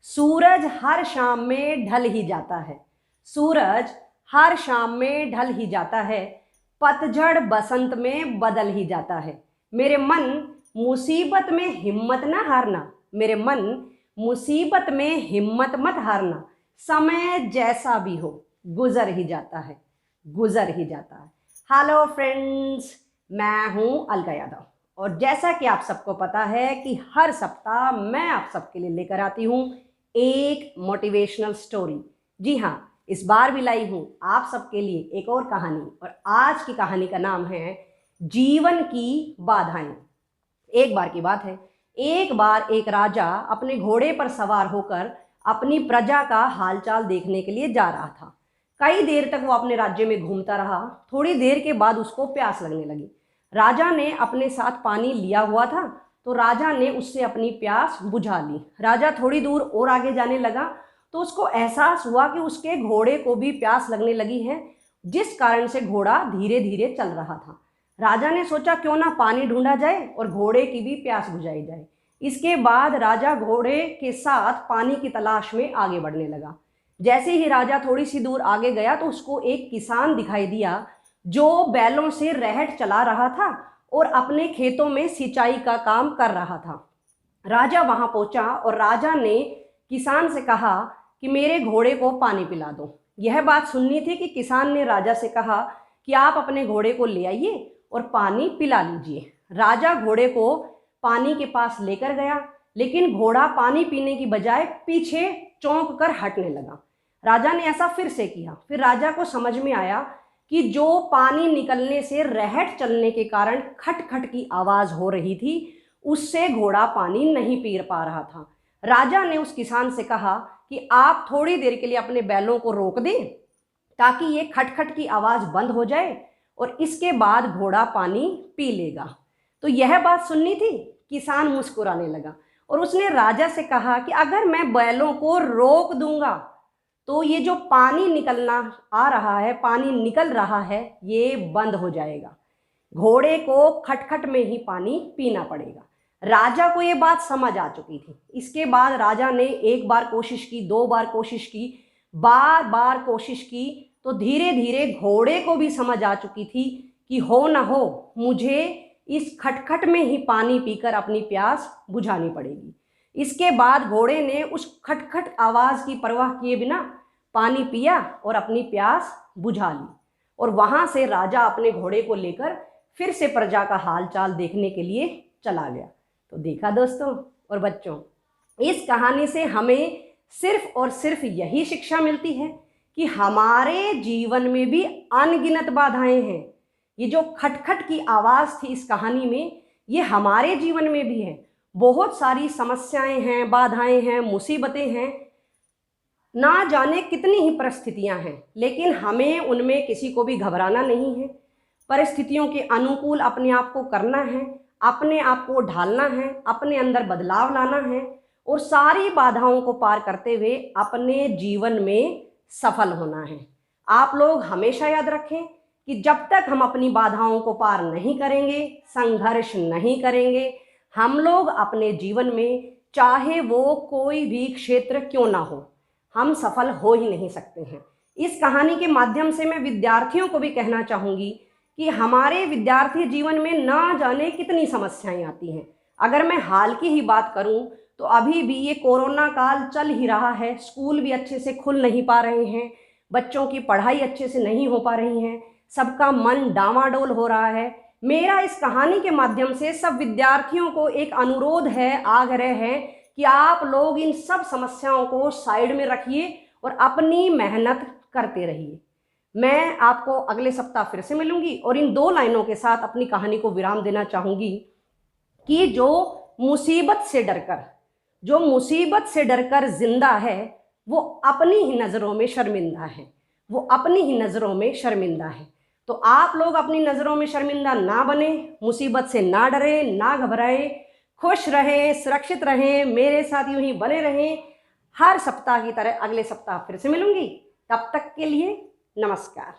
सूरज हर शाम में ढल ही जाता है, सूरज हर शाम में ढल ही जाता है, पतझड़ बसंत में बदल ही जाता है। मेरे मन मुसीबत में हिम्मत ना हारना, मेरे मन मुसीबत में हिम्मत मत हारना, समय जैसा भी हो गुजर ही जाता है, गुजर ही जाता है। हेलो फ्रेंड्स, मैं हूँ अलका यादव और जैसा कि आप सबको पता है कि हर सप्ताह मैं आप सबके लिए लेकर आती हूँ एक मोटिवेशनल स्टोरी। जी हाँ, इस बार भी लाई हूँ आप सबके लिए एक और कहानी और आज की कहानी का नाम है जीवन की बाधाएं। एक बार की बात है, एक बार एक राजा अपने घोड़े पर सवार होकर अपनी प्रजा का हालचाल देखने के लिए जा रहा था। कई देर तक वो अपने राज्य में घूमता रहा। थोड़ी देर के बाद उसको प्यास लगने लगी। राजा ने अपने साथ पानी लिया हुआ था तो राजा ने उससे अपनी प्यास बुझा ली। राजा थोड़ी दूर और आगे जाने लगा तो उसको एहसास हुआ कि उसके घोड़े को भी प्यास लगने लगी है, जिस कारण से घोड़ा धीरे धीरे चल रहा था। राजा ने सोचा क्यों ना पानी ढूंढा जाए और घोड़े की भी प्यास बुझाई जाए। इसके बाद राजा घोड़े के साथ पानी की तलाश में आगे बढ़ने लगा। जैसे ही राजा थोड़ी सी दूर आगे गया तो उसको एक किसान दिखाई दिया जो बैलों से रहट चला रहा था और अपने खेतों में सिंचाई का काम कर रहा था। राजा वहां पहुंचा और राजा ने किसान से कहा कि मेरे घोड़े को पानी पिला दो। यह बात सुननी थी कि किसान ने राजा से कहा कि आप अपने घोड़े को ले आइए और पानी पिला लीजिए। राजा घोड़े को पानी के पास लेकर गया, लेकिन घोड़ा पानी पीने की बजाय पीछे चौंक कर हटने लगा। राजा ने ऐसा फिर से किया। फिर राजा को समझ में आया कि जो पानी निकलने से रहट चलने के कारण खटखट की आवाज हो रही थी, उससे घोड़ा पानी नहीं पी पा रहा था। राजा ने उस किसान से कहा कि आप थोड़ी देर के लिए अपने बैलों को रोक दें ताकि ये खटखट की आवाज बंद हो जाए और इसके बाद घोड़ा पानी पी लेगा। तो यह बात सुननी थी। किसान मुस्कुराने लगा और उसने राजा से कहा कि अगर मैं बैलों को रोक दूंगा तो ये जो पानी निकलना आ रहा है, पानी निकल रहा है, ये बंद हो जाएगा। घोड़े को खटखट में ही पानी पीना पड़ेगा। राजा को ये बात समझ आ चुकी थी। इसके बाद राजा ने एक बार कोशिश की, दो बार कोशिश की, बार बार कोशिश की, तो धीरे धीरे घोड़े को भी समझ आ चुकी थी कि हो ना हो मुझे इस खटखट में ही पानी पीकर अपनी प्यास बुझानी पड़ेगी। इसके बाद घोड़े ने उस खटखट आवाज की परवाह किए बिना पानी पिया और अपनी प्यास बुझा ली। और वहां से राजा अपने घोड़े को लेकर फिर से प्रजा का हालचाल देखने के लिए चला गया। तो देखा दोस्तों और बच्चों, इस कहानी से हमें सिर्फ और सिर्फ यही शिक्षा मिलती है कि हमारे जीवन में भी अनगिनत बाधाएं हैं। ये जो खटखट की आवाज थी इस कहानी में, ये हमारे जीवन में भी है। बहुत सारी समस्याएं हैं, बाधाएं हैं, मुसीबतें हैं, ना जाने कितनी ही परिस्थितियां हैं, लेकिन हमें उनमें किसी को भी घबराना नहीं है। परिस्थितियों के अनुकूल अपने आप को करना है, अपने आप को ढालना है, अपने अंदर बदलाव लाना है और सारी बाधाओं को पार करते हुए अपने जीवन में सफल होना है। आप लोग हमेशा याद रखें कि जब तक हम अपनी बाधाओं को पार नहीं करेंगे, संघर्ष नहीं करेंगे, हम लोग अपने जीवन में चाहे वो कोई भी क्षेत्र क्यों ना हो, हम सफल हो ही नहीं सकते हैं। इस कहानी के माध्यम से मैं विद्यार्थियों को भी कहना चाहूँगी कि हमारे विद्यार्थी जीवन में ना जाने कितनी समस्याएं आती हैं। अगर मैं हाल की ही बात करूं तो अभी भी ये कोरोना काल चल ही रहा है, स्कूल भी अच्छे से खुल नहीं पा रहे हैं, बच्चों की पढ़ाई अच्छे से नहीं हो पा रही है, सबका मन डामाडोल हो रहा है। मेरा इस कहानी के माध्यम से सब विद्यार्थियों को एक अनुरोध है, आग्रह है कि आप लोग इन सब समस्याओं को साइड में रखिए और अपनी मेहनत करते रहिए। मैं आपको अगले सप्ताह फिर से मिलूंगी और इन दो लाइनों के साथ अपनी कहानी को विराम देना चाहूंगी कि जो मुसीबत से डरकर जिंदा है वो अपनी ही नज़रों में शर्मिंदा है, वो अपनी ही नज़रों में शर्मिंदा है। तो आप लोग अपनी नज़रों में शर्मिंदा ना बने, मुसीबत से ना डरे, ना घबराएं, खुश रहें, सुरक्षित रहें, मेरे साथ यूं ही बने रहें। हर सप्ताह की तरह अगले सप्ताह फिर से मिलूंगी। तब तक के लिए नमस्कार।